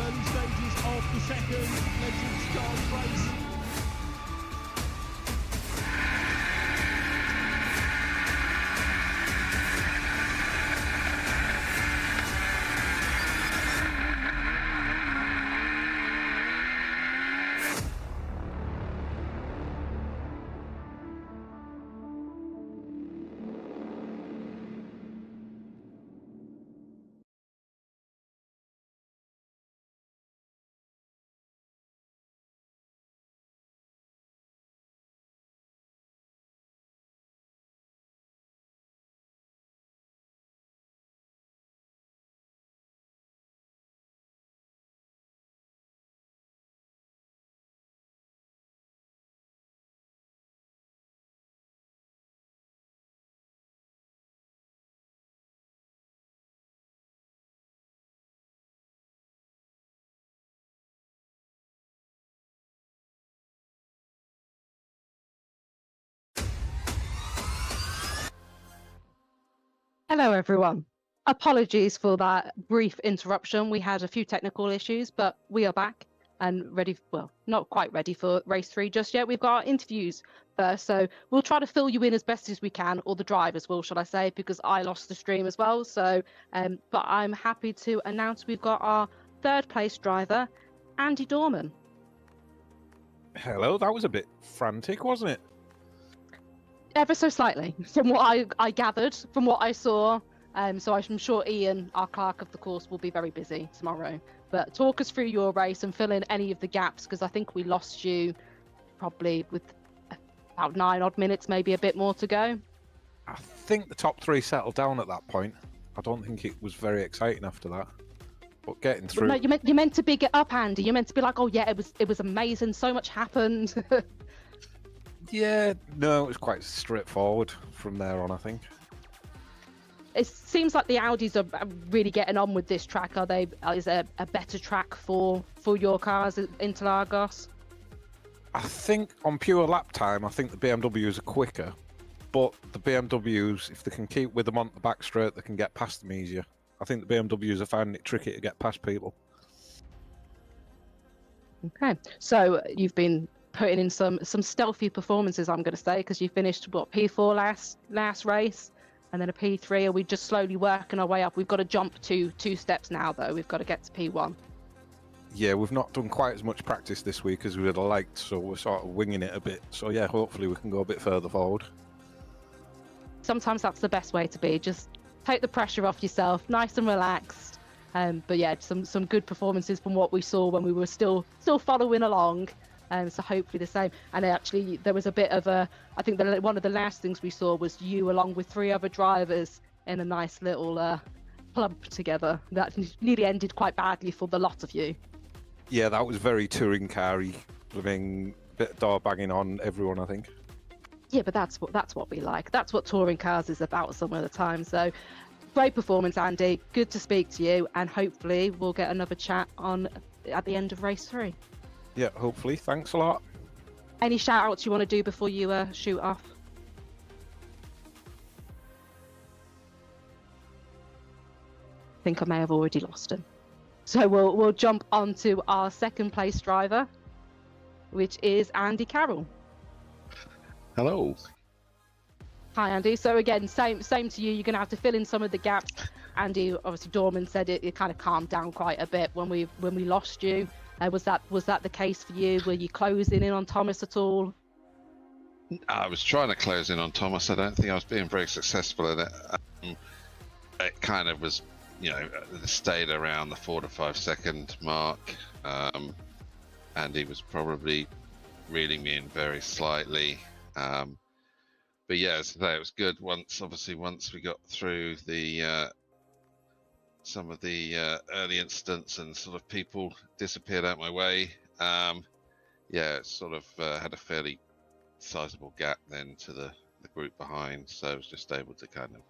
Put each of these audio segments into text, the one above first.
Early stages of the second Legends Cars race. Hello, everyone. Apologies for that brief interruption. We had a few technical issues, but we are back and ready. Well, not quite ready for race 3 just yet. We've got our interviews first, so we'll try to fill you in as best as we can, or the drivers will, shall I say, because I lost the stream as well. So, but I'm happy to announce we've got our third place driver, Andy Dorman. Hello, that was a bit frantic, wasn't it? Ever so slightly, from what I gathered, from what I saw. So I'm sure Ian, our clerk of the course, will be very busy tomorrow. But talk us through your race and fill in any of the gaps, because I think we lost you probably with about 9 odd minutes, maybe a bit more to go. I think the top 3 settled down at that point. I don't think it was very exciting after that. But getting through... No, you meant to big it up, Andy. You meant to be like, oh yeah, it was amazing. So much happened. Yeah, no, it was quite straightforward from there on, I think. It seems like the Audis are really getting on with this track. Are they? Is there a better track for your cars at Interlagos? I think on pure lap time, I think the BMWs are quicker. But the BMWs, if they can keep with them on the back straight, they can get past them easier. I think the BMWs are finding it tricky to get past people. Okay, so you've been putting in some stealthy performances, I'm going to say, because you finished what, P4 last race, and then a P3. Are we just slowly working our way up? We've got to jump to 2 steps now, though. We've got to get to P1. Yeah, we've not done quite as much practice this week as we would have liked, so we're sort of winging it a bit. So yeah, hopefully we can go a bit further forward. Sometimes that's the best way to be. Just take the pressure off yourself, nice and relaxed. But yeah, some good performances from what we saw when we were still following along. So hopefully the same. And actually, there was a bit of a... I think one of the last things we saw was you along with 3 other drivers in a nice little club together. That nearly ended quite badly for the lot of you. Yeah, that was very touring car-y. Living bit of door banging on everyone, I think. Yeah, but that's what we like. That's what touring cars is about some of the time. So great performance, Andy. Good to speak to you, and hopefully we'll get another chat on at the end of race 3. Yeah, hopefully. Thanks a lot. Any shout outs you want to do before you shoot off? I think I may have already lost him. So we'll jump on to our second place driver, which is Andy Carroll. Hello. Hi, Andy. So again, same to you. You're going to have to fill in some of the gaps. Andy, obviously, Dorman said it kind of calmed down quite a bit when we lost you. Was that the case for you? Were you closing in on Thomas at all? I was trying to close in on Thomas. I don't think I was being very successful at it. It kind of was, it stayed around the 4 to 5 second mark. Andy was probably reeling me in very slightly. But yeah, as I say, it was good once we got through the some of the early incidents and sort of people disappeared out my way. Yeah, it sort of had a fairly sizable gap then to the group behind, so I was just able to kind of,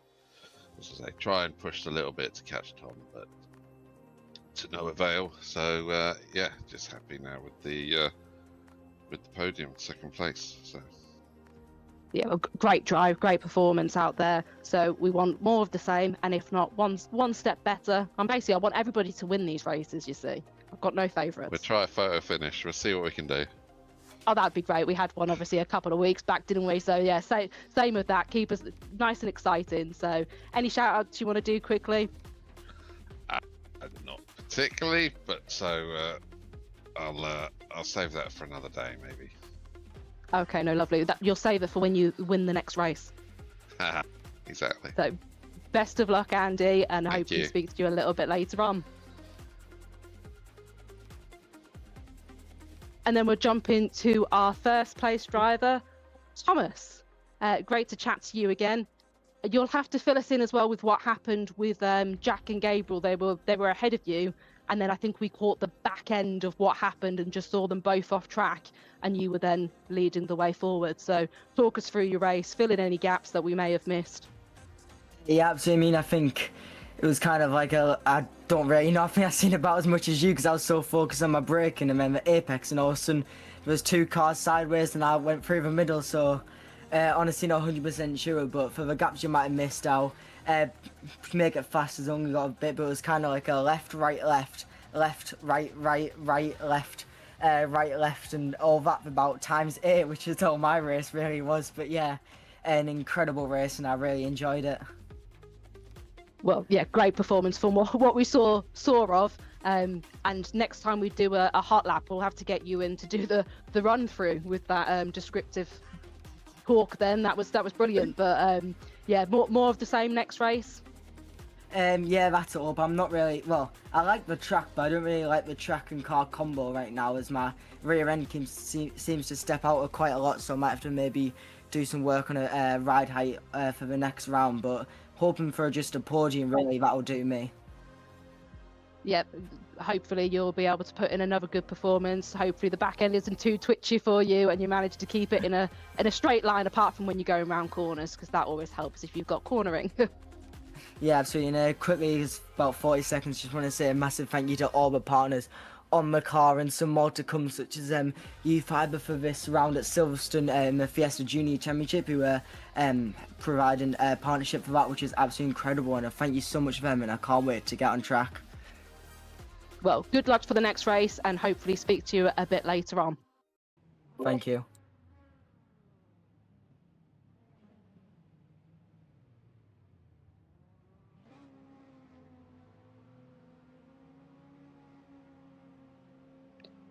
as I say, try and push a little bit to catch Tom, but to no avail. So yeah, just happy now with the podium, 2nd place. So Yeah, a great drive, great performance out there. So we want more of the same, and if not, one step better. And basically, I want everybody to win these races. You see, I've got no We'll favourites. try a photo finish. We'll see what we can do. Oh, that'd be great. We had one obviously a couple of weeks back, didn't we? So yeah, same with that. Keep us nice and exciting. So any shout outs you want to do quickly? Not particularly, but so I'll save that for another day, maybe. Okay, no, lovely. You'll save it for when you win the next race. Exactly. So best of luck, Andy, and Thank hopefully you. speak to you a little bit later on. And then we'll jump into our first place driver, Thomas. Great to chat to you again. You'll have to fill us in as well with what happened with Jack and Gabriel. They were ahead of you, and then I think we caught the back end of what happened and just saw them both off track, and you were then leading the way forward. So talk us through your race, fill in any gaps that we may have missed. Yeah, absolutely. I mean, I think it was kind of like I don't really know. I think I've seen about as much as you because I was so focused on my braking and then the apex, and all of a sudden there was 2 cars sideways and I went through the middle. So honestly, not 100% sure, but for the gaps you might have missed, I'll make it fast as only got a bit, but it was kind of like a left, right, left, left, right, right, right, left, right, left, and all that about ×8, which is all my race really was. But yeah, an incredible race, and I really enjoyed it. Well, yeah, great performance from what we saw of. And next time we do a hot lap, we'll have to get you in to do the run through with that descriptive talk. Then that was brilliant. But yeah, more of the same next race. Yeah, that's all. But I'm not really. Well, I like the track, but I don't really like the track and car combo right now, as my rear end seems to step out quite a lot. So I might have to maybe do some work on a ride height for the next round. But hoping for just a podium, really, that'll do me. Yep, hopefully you'll be able to put in another good performance. Hopefully the back end isn't too twitchy for you, and you manage to keep it in a straight line, apart from when you're going around corners, because that always helps if you've got cornering. Yeah, absolutely. And quickly, it's about 40 seconds. Just want to say a massive thank you to all the partners on the car, and some more to come, such as U-Fiber for this round at Silverstone and the Fiesta Junior Championship, who are providing a partnership for that, which is absolutely incredible. And I thank you so much for them, and I can't wait to get on track. Well, good luck for the next race, and hopefully speak to you a bit later on. Thank you.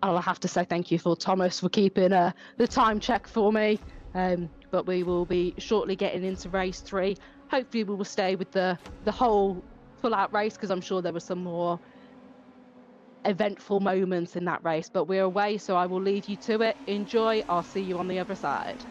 I'll have to say thank you for Thomas for keeping the time check for me. But we will be shortly getting into race 3. Hopefully we will stay with the whole full out race, because I'm sure there were some more eventful moments in that race. But we're away, so I will leave you to it. Enjoy. I'll see you on the other side.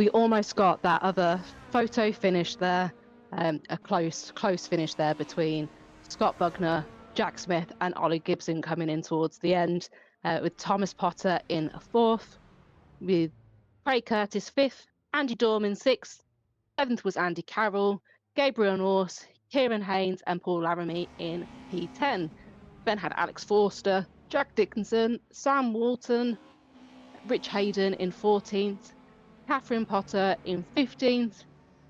we almost got that other photo finish there, a close finish there between Scott Bugner, Jack Smith and Ollie Gibson coming in towards the end, with Thomas Potter in 4th, with Craig Curtis 5th, Andy Dorman 6th, 7th was Andy Carroll, Gabriel Norse, Kieran Haynes and Paul Laramie in P10. Then had Alex Forster, Jack Dickinson, Sam Walton, Rich Hayden in 14th, Catherine Potter in 15th,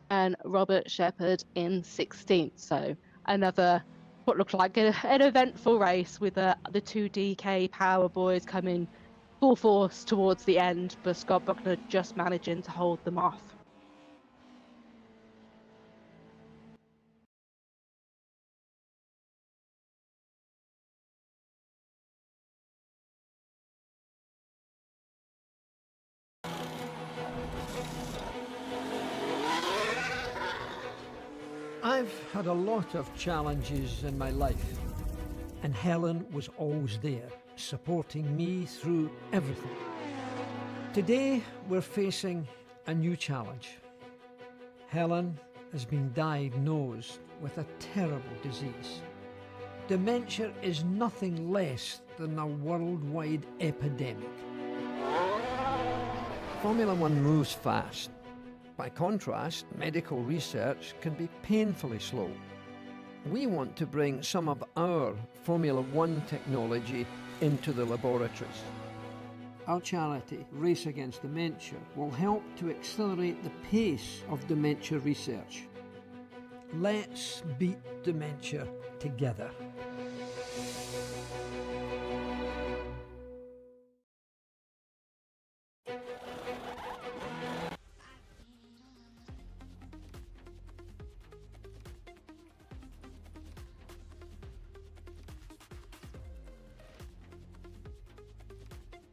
and Robert Shepherd in 16th. So another what looked like an eventful race with the 2 DK Power Boys coming full force towards the end, but Scott Buckner just managing to hold them off. I've had a lot of challenges in my life, and Helen was always there, supporting me through everything. Today, we're facing a new challenge. Helen has been diagnosed with a terrible disease. Dementia is nothing less than a worldwide epidemic. Formula One moves fast. By contrast, medical research can be painfully slow. We want to bring some of our Formula One technology into the laboratories. Our charity, Race Against Dementia, will help to accelerate the pace of dementia research. Let's beat dementia together.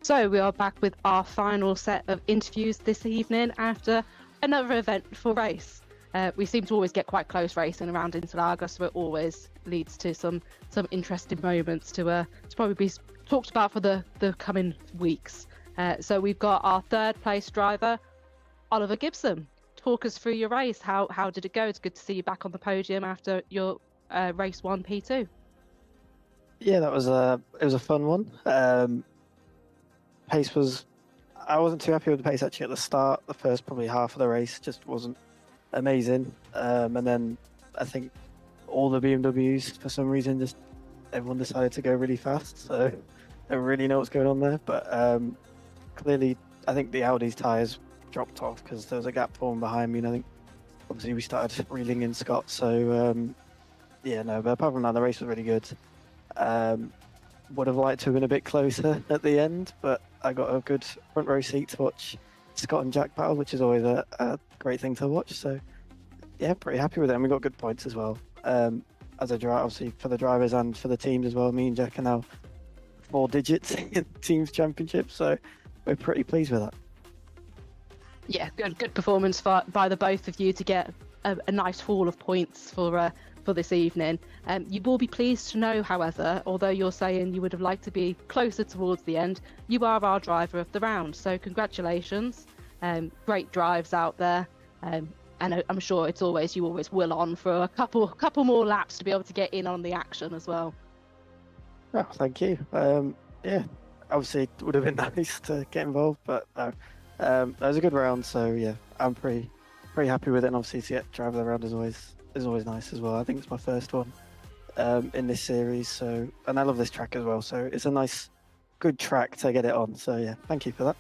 So we are back with our final set of interviews this evening after another eventful race. We seem to always get quite close racing around Interlagos, so it always leads to some interesting moments to probably be talked about for the coming weeks. So we've got our 3rd place driver, Oliver Gibson. Talk us through your race. How did it go? It's good to see you back on the podium after your race 1 P2. Yeah, it was a fun one. Pace I wasn't too happy with the pace actually at the start. The first probably half of the race just wasn't amazing. And then I think all the BMWs, for some reason, just everyone decided to go really fast. So I don't really know what's going on there. But clearly, I think the Audi's tyres dropped off because there was a gap formed behind me. And I think obviously we started reeling in Scott. So but apart from that, the race was really good. Would have liked to have been a bit closer at the end, but I got a good front row seat to watch Scott and Jack battle, which is always a great thing to watch. So yeah, pretty happy with it. And we got good points as well. As a driver, obviously for the drivers and for the teams as well. Me and Jack are now 4 digits in teams championship, so we're pretty pleased with that. Yeah, good performance by the both of you to get a nice haul of points for this evening. You will be pleased to know, however, although you're saying you would have liked to be closer towards the end, you are our driver of the round. So congratulations. Great drives out there. And I'm sure you always will on for a couple more laps to be able to get in on the action as well. Oh, thank you. Yeah, obviously it would have been nice to get involved, but no. That was a good round, so yeah, I'm pretty happy with it. And obviously to get driver of the round is always nice as well. I think it's my first one in this series, and I love this track as well, so it's a nice good track to get it on. So yeah, thank you for that.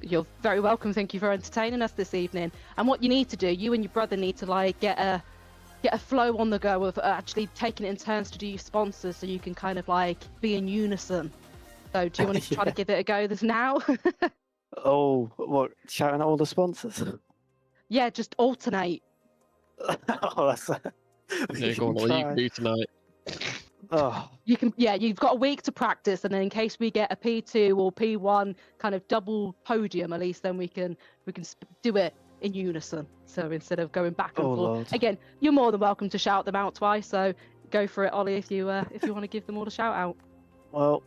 You're very welcome. Thank you for entertaining us this evening. And what you need to do, you and your brother need to get a flow on the go of actually taking it in turns to do your sponsors, so you can kind of be in unison. So do you want to try to give it a go this now? Oh, what, shouting at all the sponsors? Yeah, just alternate. Oh, that's Yeah, go on, what you can do tonight. Oh, You've got a week to practice, and then in case we get a P2 or P1 kind of double podium, at least then we can do it in unison. So instead of going back and forth. Lord. Again, you're more than welcome to shout them out twice. So go for it, Ollie, if you want to give them all a shout out. well,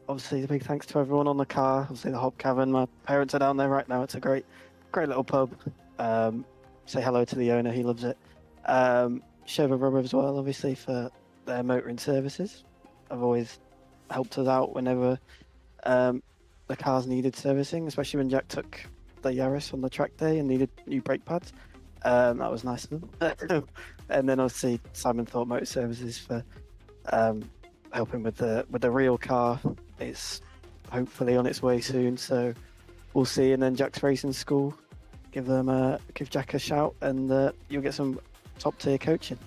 obviously a big thanks to everyone on the car. Obviously the Hop Cavern. My parents are down there right now. It's a great great little pub. Say hello to the owner, he loves it. Sherwood Rubber as well, obviously, for their motoring services. I've always helped us out whenever the cars needed servicing, especially when Jack took the Yaris on the track day and needed new brake pads. That was nice of them. And then obviously Simon Thorpe Motor Services for helping with the real car. It's hopefully on its way soon, so we'll see. And then Jack's Racing School, give Jack a shout, and you'll get some top tier coaching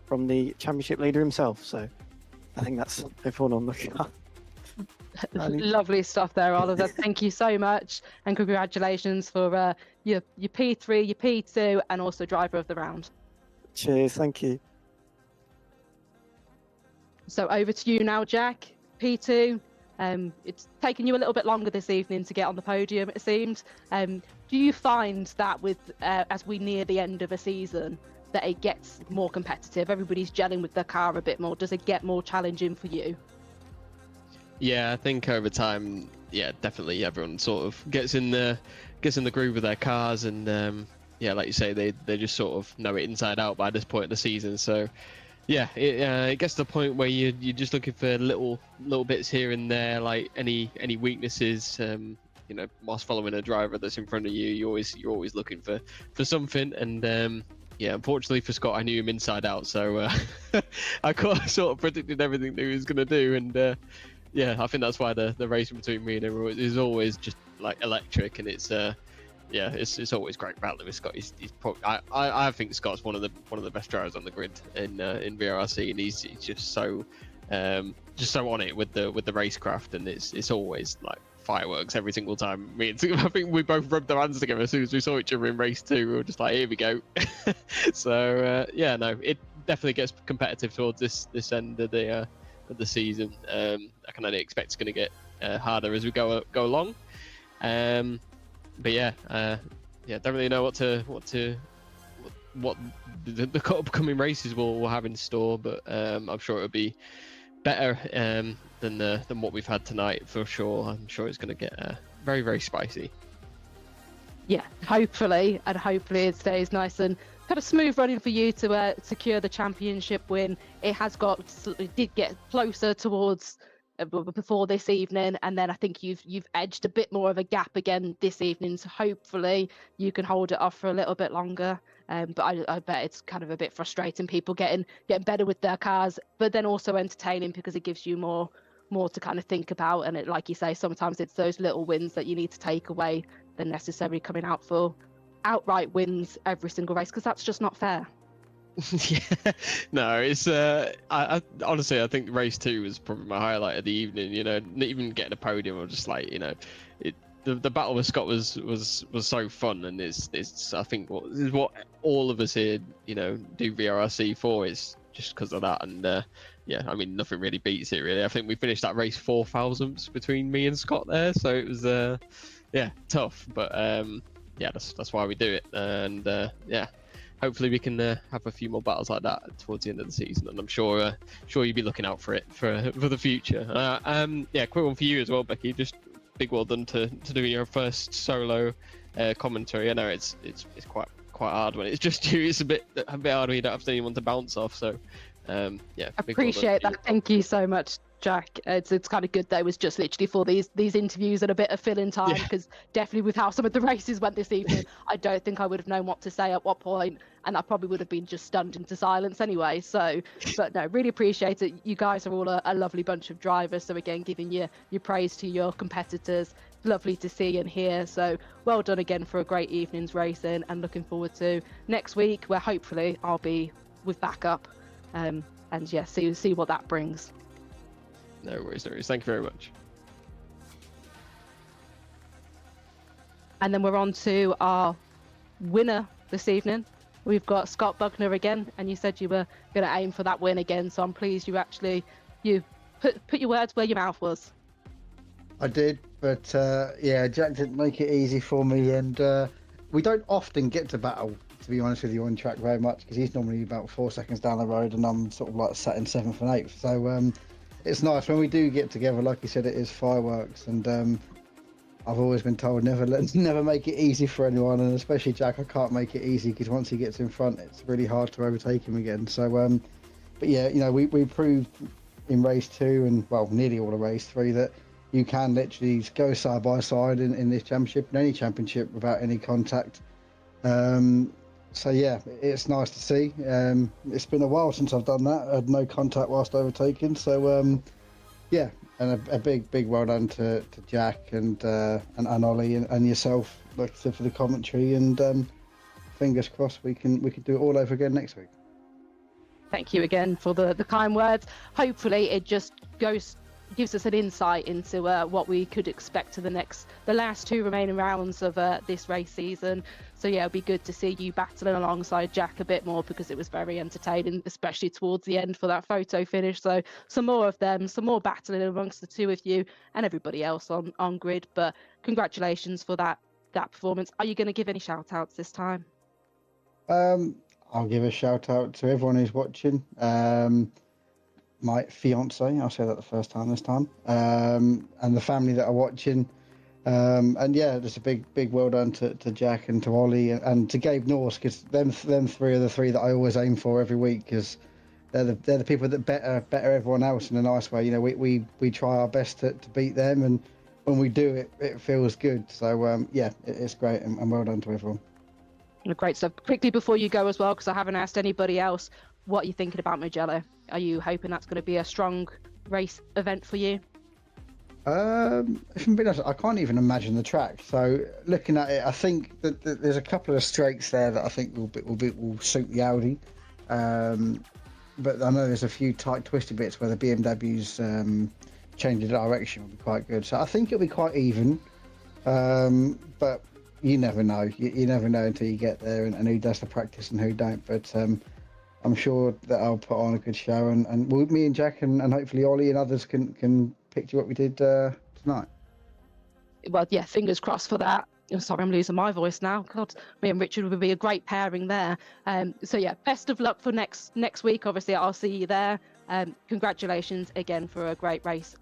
from the championship leader himself. So I think that's everyone on the car. Lovely stuff there, Oliver. Thank you so much, and congratulations for your P3, your P2, and also driver of the round. Cheers, thank you. So over to you now, Jack. P2. It's taken you a little bit longer this evening to get on the podium, it seems. Do you find that with as we near the end of a season, that it gets more competitive? Everybody's gelling with their car a bit more. Does it get more challenging for you? Yeah, I think over time, yeah, definitely everyone sort of gets in the groove of their cars, and yeah, like you say, they just sort of know it inside out by this point of the season. So yeah, it gets to the point where you're just looking for little bits here and there, like any weaknesses. You know, whilst following a driver that's in front of you, you're always looking for something. And yeah, unfortunately for Scott, I knew him inside out, so I sort of predicted everything that he was going to do. And yeah, I think that's why the racing between me and him is always just like electric, and it's yeah, it's always great battling with Scott. He's probably, I think Scott's one of the best drivers on the grid in VRRC, and he's just so on it with the racecraft, and it's always like fireworks every single time. Me and I think we both rubbed our hands together as soon as we saw each other in race 2. We were just like, here we go. So yeah, no, it definitely gets competitive towards this end of the season. I can only expect it's going to get harder as we go along. But yeah, don't really know what the upcoming races will have in store, but I'm sure it'll be better than what we've had tonight for sure. I'm sure it's going to get very, very spicy. Yeah, hopefully it stays nice and kind of smooth running for you to secure the championship win. It did get closer towards before this evening, and then I think you've edged a bit more of a gap again this evening, so hopefully you can hold it off for a little bit longer. But I bet it's kind of a bit frustrating, people getting better with their cars, but then also entertaining because it gives you more to kind of think about. And it, like you say, sometimes it's those little wins that you need to take away than necessarily coming out for outright wins every single race, because that's just not fair. Yeah, no, it's I honestly, I think race 2 was probably my highlight of the evening. You know, even getting a podium, I was just like, you know, the battle with Scott was so fun, and it's I think what all of us here, you know, do VRRC for is just because of that. And yeah, I mean, nothing really beats it really. I think we finished that race 4,000ths between me and Scott there, so it was yeah, tough, but yeah, that's why we do it. And yeah, hopefully we can have a few more battles like that towards the end of the season, and I'm sure you'll be looking out for it for the future. Yeah, quick one for you as well, Becky. Just big well done to do your first solo commentary. I know it's quite hard when it's just you. It's a bit hard when you don't have anyone to bounce off. So yeah, appreciate that. Thank you so much, Jack. It's kind of good that it was just literally for these interviews and a bit of fill-in time, because definitely with how some of the races went this evening, I don't think I would have known what to say at what point, and I probably would have been just stunned into silence anyway. So, but no, really appreciate it. You guys are all a lovely bunch of drivers. So again, giving your praise to your competitors. Lovely to see and hear. So well done again for a great evening's racing, and looking forward to next week, where hopefully I'll be with backup. And yeah, see what that brings. No worries. Thank you very much. And then we're on to our winner this evening. We've got Scott Bugner again, and you said you were going to aim for that win again, so I'm pleased you put your words where your mouth was. I did, but yeah, Jack didn't make it easy for me, and we don't often get to battle, to be honest with you, on track very much, because he's normally about 4 seconds down the road, and I'm sort of like sat in 7th and 8th. So it's nice when we do get together. Like you said, it is fireworks, and I've always been told never make it easy for anyone, and especially Jack. I can't make it easy because once he gets in front, it's really hard to overtake him again. So, but yeah, you know, we proved in race 2 and well, nearly all of race 3 that you can literally go side by side in this championship, in any championship, without any contact. So yeah, it's nice to see. It's been a while since I've done that. I had no contact whilst overtaking. So yeah, and a big well done to Jack and Ollie and yourself, like I said, for the commentary. And fingers crossed we can do it all over again next week. Thank you again for the kind words. Hopefully it just gives us an insight into what we could expect to the last 2 remaining rounds of this race season. So yeah, it'll be good to see you battling alongside Jack a bit more, because it was very entertaining, especially towards the end for that photo finish. So some more of them, some more battling amongst the 2 of you and everybody else on grid. But congratulations for that performance. Are you going to give any shout outs this time? I'll give a shout out to everyone who's watching. My fiance, I'll say that the first time this time, and the family that are watching. And yeah, just a big well done to Jack and to Ollie and to Gabe Norse, because them 3 are the 3 that I always aim for every week, because they're the people that better everyone else in a nice way. You know, we try our best to beat them, and when we do it feels good. So yeah, it's great, and well done to everyone. Great stuff. Quickly before you go as well, because I haven't asked anybody else, what are you thinking about Mugello? Are you hoping that's going to be a strong race event for you? If I'm being honest, I can't even imagine the track. So looking at it, I think that there's a couple of straights there that I think will suit the Audi. But I know there's a few tight, twisty bits where the BMW's change of direction will be quite good. So I think it'll be quite even. But you never know. You never know until you get there and who does the practice and who don't. But I'm sure that I'll put on a good show, and me and Jack and hopefully Ollie and others can picture what we did tonight. Well, yeah, fingers crossed for that. Oh, sorry, I'm losing my voice now. God, me and Richard would be a great pairing there. So yeah, best of luck for next week. Obviously, I'll see you there. Congratulations again for a great race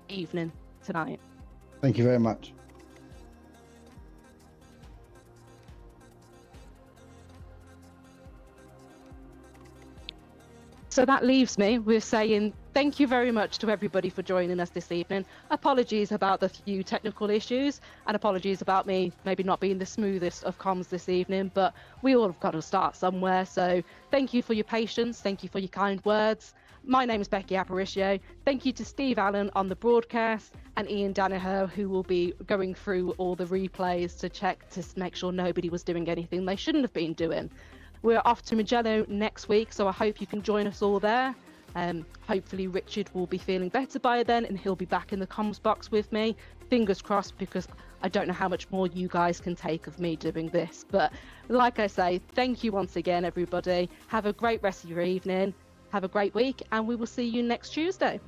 evening tonight. Thank you very much. So that leaves me with saying thank you very much to everybody for joining us this evening. Apologies about the few technical issues, and apologies about me maybe not being the smoothest of comms this evening, but we all have got to start somewhere. So thank you for your patience. Thank you for your kind words. My name is Becky Aparicio. Thank you to Steve Allen on the broadcast and Ian Danaher, who will be going through all the replays to check to make sure nobody was doing anything they shouldn't have been doing. We're off to Mugello next week, so I hope you can join us all there. Hopefully Richard will be feeling better by then and he'll be back in the comms box with me. Fingers crossed, because I don't know how much more you guys can take of me doing this. But like I say, thank you once again, everybody. Have a great rest of your evening. Have a great week, and we will see you next Tuesday.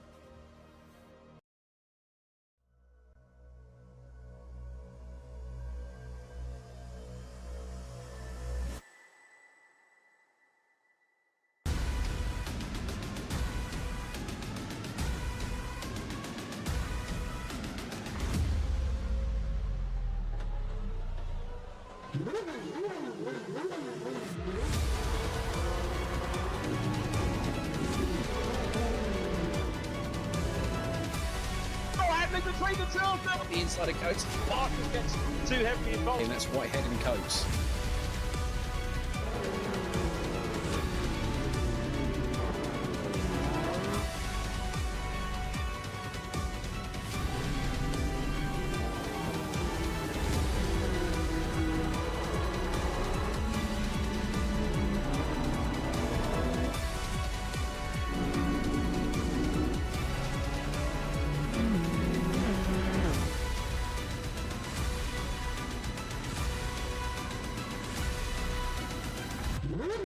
Between the 2 of them. The inside of Coates. Watkins gets too heavily involved. And that's Whitehead and Coates.